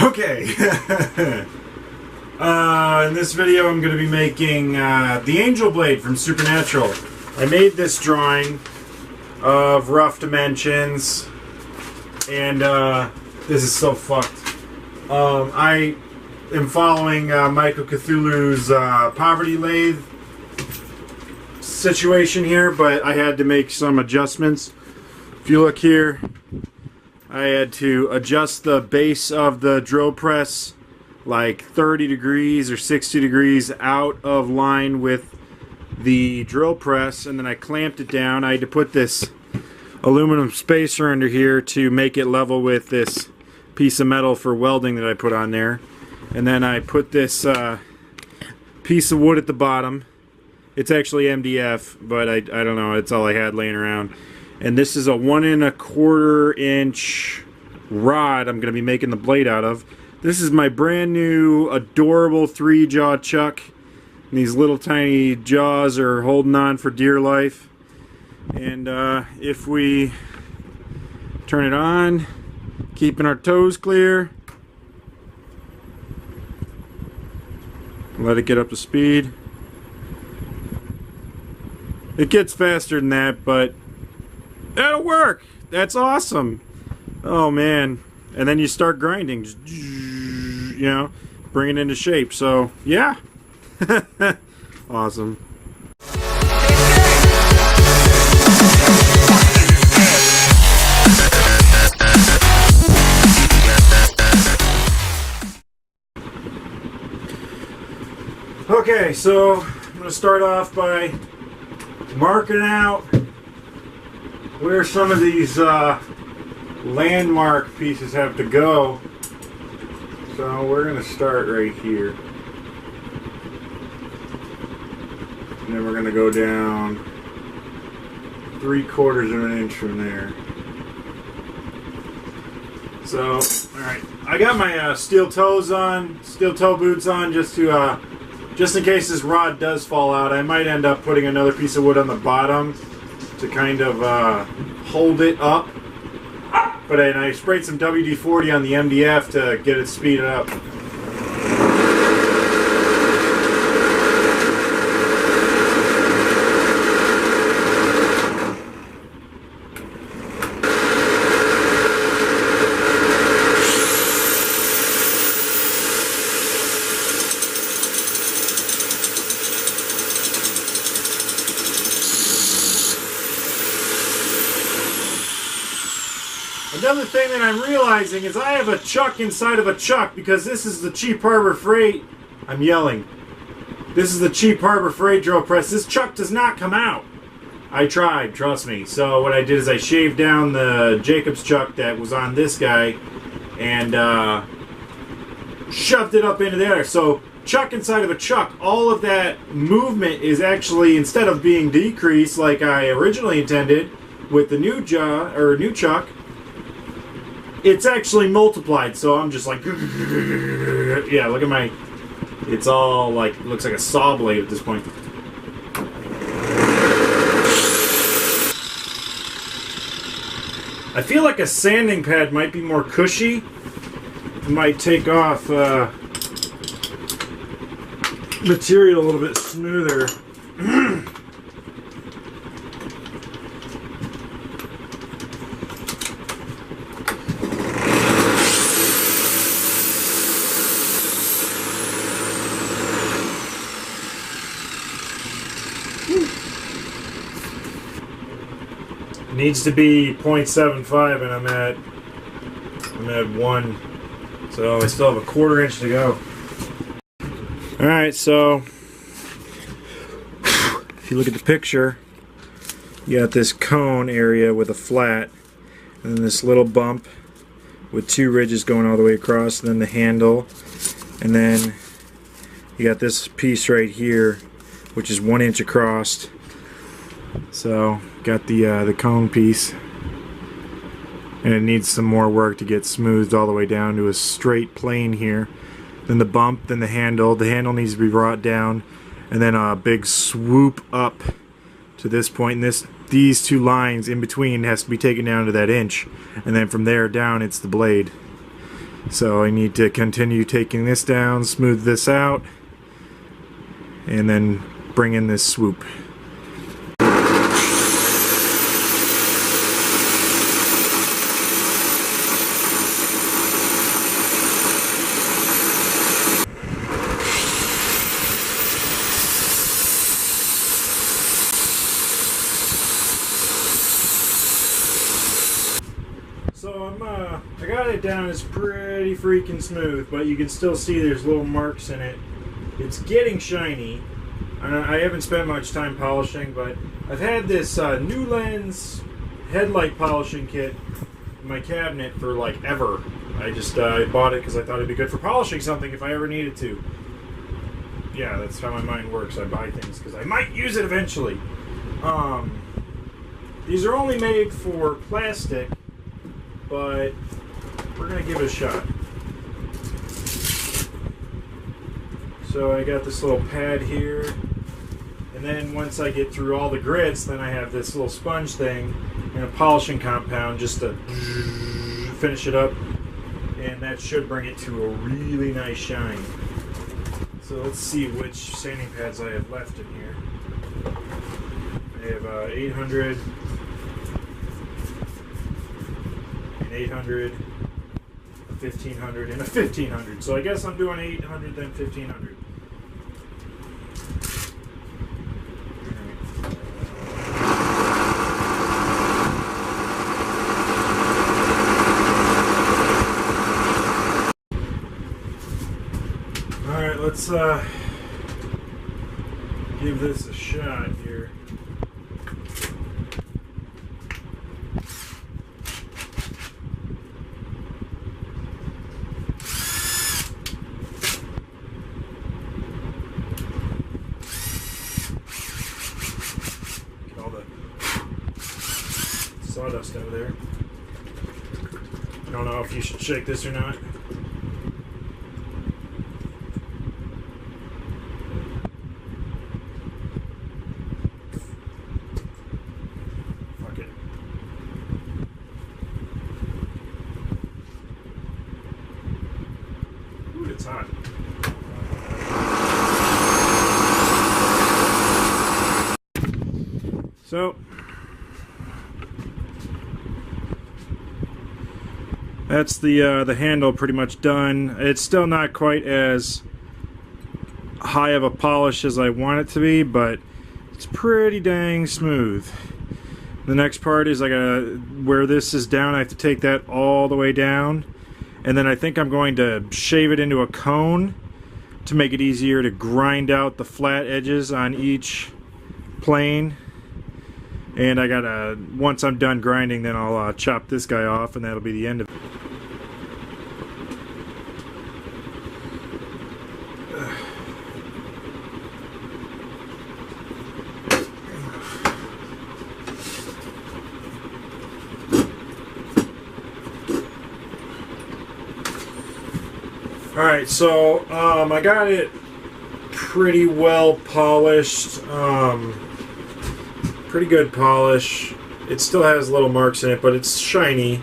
Okay. In this video I'm going to be making the Angel Blade from Supernatural. I made this drawing of rough dimensions, and this is so fucked. I am following Michael Cthulhu's poverty lathe situation here, but I had to make some adjustments. If you look here, I had to adjust the base of the drill press like 30 degrees or 60 degrees out of line with the drill press, and then I clamped it down. I had to put this aluminum spacer under here to make it level with this piece of metal for welding that I put on there. And then I put this piece of wood at the bottom. It's actually MDF, but I don't know, it's all I had laying around. And this is a 1 1/4 inch rod I'm going to be making the blade out of. This is my brand new adorable 3-jaw chuck. And these little tiny jaws are holding on for dear life. And if we turn it on, keeping our toes clear, let it get up to speed. It gets faster than that, but that'll work. That's awesome. Oh man. And then you start grinding, just, you know, bring it into shape. So yeah. Awesome. Okay, so I'm going to start off by marking out where some of these landmark pieces have to go. So we're going to start right here. And then we're going to go down 3/4 of an inch from there. So, alright. I got my steel toes on, steel toe boots on, just in case this rod does fall out. I might end up putting another piece of wood on the bottom to kind of hold it up. But I sprayed some WD-40 on the MDF to get it speeded up. Another thing that I'm realizing is I have a chuck inside of a chuck, because this is the Cheap Harbor Freight. I'm yelling. This is the Cheap Harbor Freight drill press. This chuck does not come out. I tried, trust me. So what I did is I shaved down the Jacobs chuck that was on this guy and shoved it up into there. So chuck inside of a chuck, all of that movement is actually, instead of being decreased like I originally intended with the new chuck, it's actually multiplied. So I'm just like, yeah, look at my, it's all like, looks like a saw blade at this point. I feel like a sanding pad might be more cushy. It might take off material a little bit smoother. Needs to be 0.75, and I'm at 1, so I still have a 1/4 inch to go. Alright, so if you look at the picture, you got this cone area with a flat, and then this little bump with 2 ridges going all the way across, and then the handle, and then you got this piece right here which is 1 inch across. So got the cone piece, and it needs some more work to get smoothed all the way down to a straight plane here. Then the bump, then the handle. The handle needs to be brought down, and then a big swoop up to this point. And these 2 lines in between has to be taken down to that inch, and then from there down it's the blade. So I need to continue taking this down, smooth this out, and then bring in this swoop. So I got it down. It's pretty freaking smooth, but you can still see there's little marks in it. It's getting shiny. I haven't spent much time polishing, but I've had this New Lens headlight polishing kit in my cabinet for like ever. I bought it because I thought it'd be good for polishing something if I ever needed to. Yeah, that's how my mind works. I buy things because I might use it eventually. These are only made for plastic, but we're gonna give it a shot. So I got this little pad here, and then once I get through all the grits, then I have this little sponge thing and a polishing compound just to finish it up, and that should bring it to a really nice shine. So let's see which sanding pads I have left in here. I have 800, an 800, a 1500, and a 1500. So I guess I'm doing 800 then 1500. Alright, let's give this a shot here. Get all the sawdust out of there. I don't know if you should shake this or not. It's hot. So that's the handle pretty much done. It's still not quite as high of a polish as I want it to be, but it's pretty dang smooth. The next part is where this is down, I have to take that all the way down. And then I think I'm going to shave it into a cone to make it easier to grind out the flat edges on each plane. And once I'm done grinding, then I'll chop this guy off, and that'll be the end of it. Alright, so I got it pretty well polished, pretty good polish. It still has little marks in it, but it's shiny,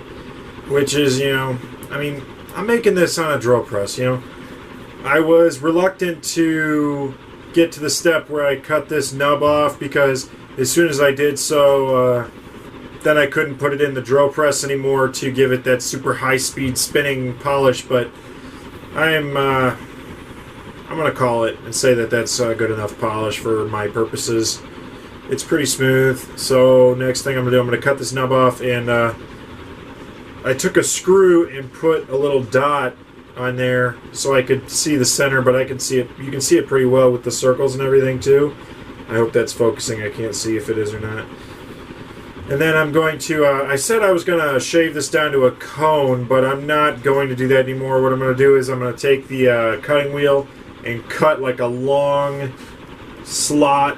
which is, I mean, I'm making this on a drill press, I was reluctant to get to the step where I cut this nub off, because as soon as I did so, then I couldn't put it in the drill press anymore to give it that super high-speed spinning polish, but I'm gonna call it and say that that's good enough polish for my purposes. It's pretty smooth. So next thing I'm gonna do, I'm gonna cut this nub off, and I took a screw and put a little dot on there so I could see the center, but I can see it. You can see it pretty well with the circles and everything too. I hope that's focusing. I can't see if it is or not. And then I'm going to, I said I was going to shave this down to a cone, but I'm not going to do that anymore. What I'm going to do is I'm going to take the cutting wheel and cut like a long slot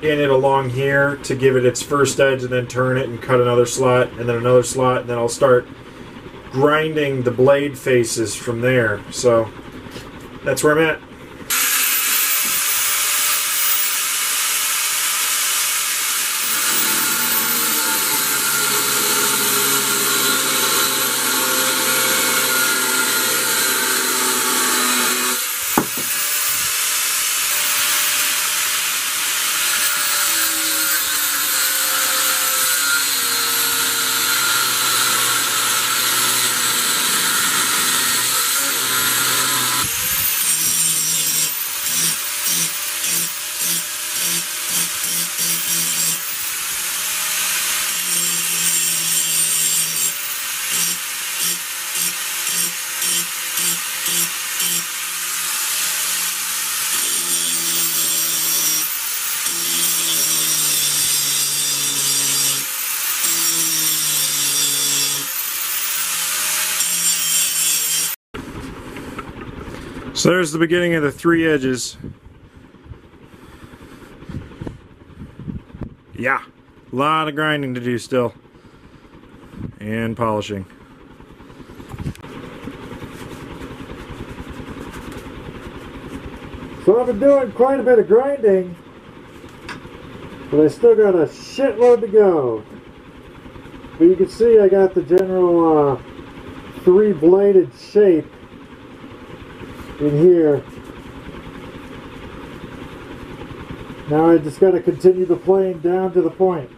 in it along here to give it its first edge, and then turn it and cut another slot, and then another slot, and then I'll start grinding the blade faces from there. So that's where I'm at. So there's the beginning of the 3 edges. Yeah, a lot of grinding to do still. And polishing. So I've been doing quite a bit of grinding, but I still got a shitload to go. But you can see I got the general 3-bladed shape in here. Now I just got to continue the plane down to the point.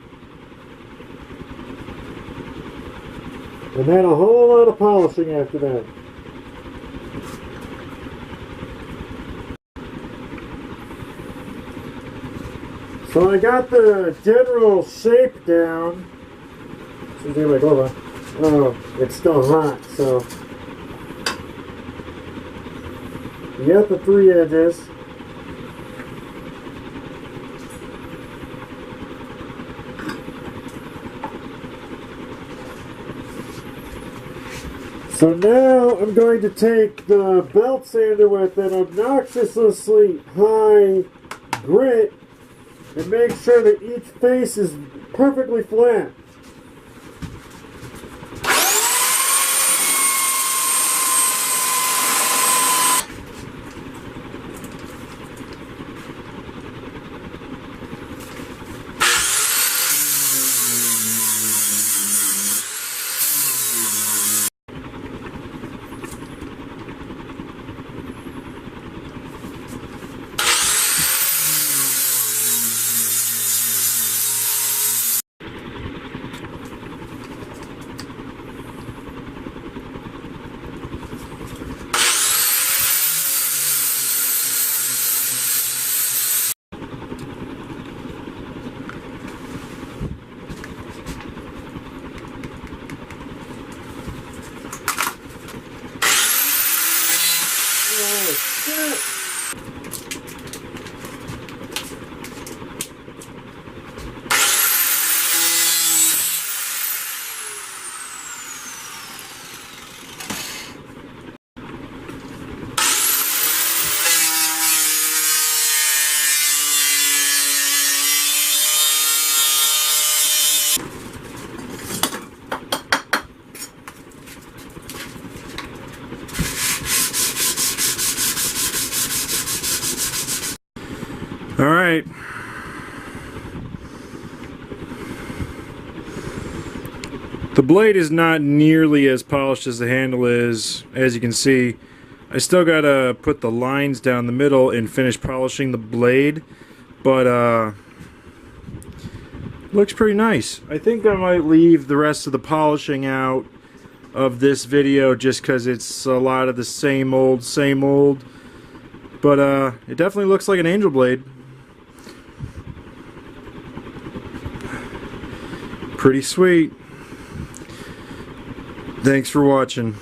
And then a whole lot of polishing after that. So I got the general shape down. Oh, it's still hot, so. You got the 3 edges. So now I'm going to take the belt sander with an obnoxiously high grit and make sure that each face is perfectly flat. Alright. The blade is not nearly as polished as the handle is. As you can see, I still gotta put the lines down the middle and finish polishing the blade, but looks pretty nice. I think I might leave the rest of the polishing out of this video just because it's a lot of the same old, but it definitely looks like an angel blade. Pretty sweet. Thanks for watching.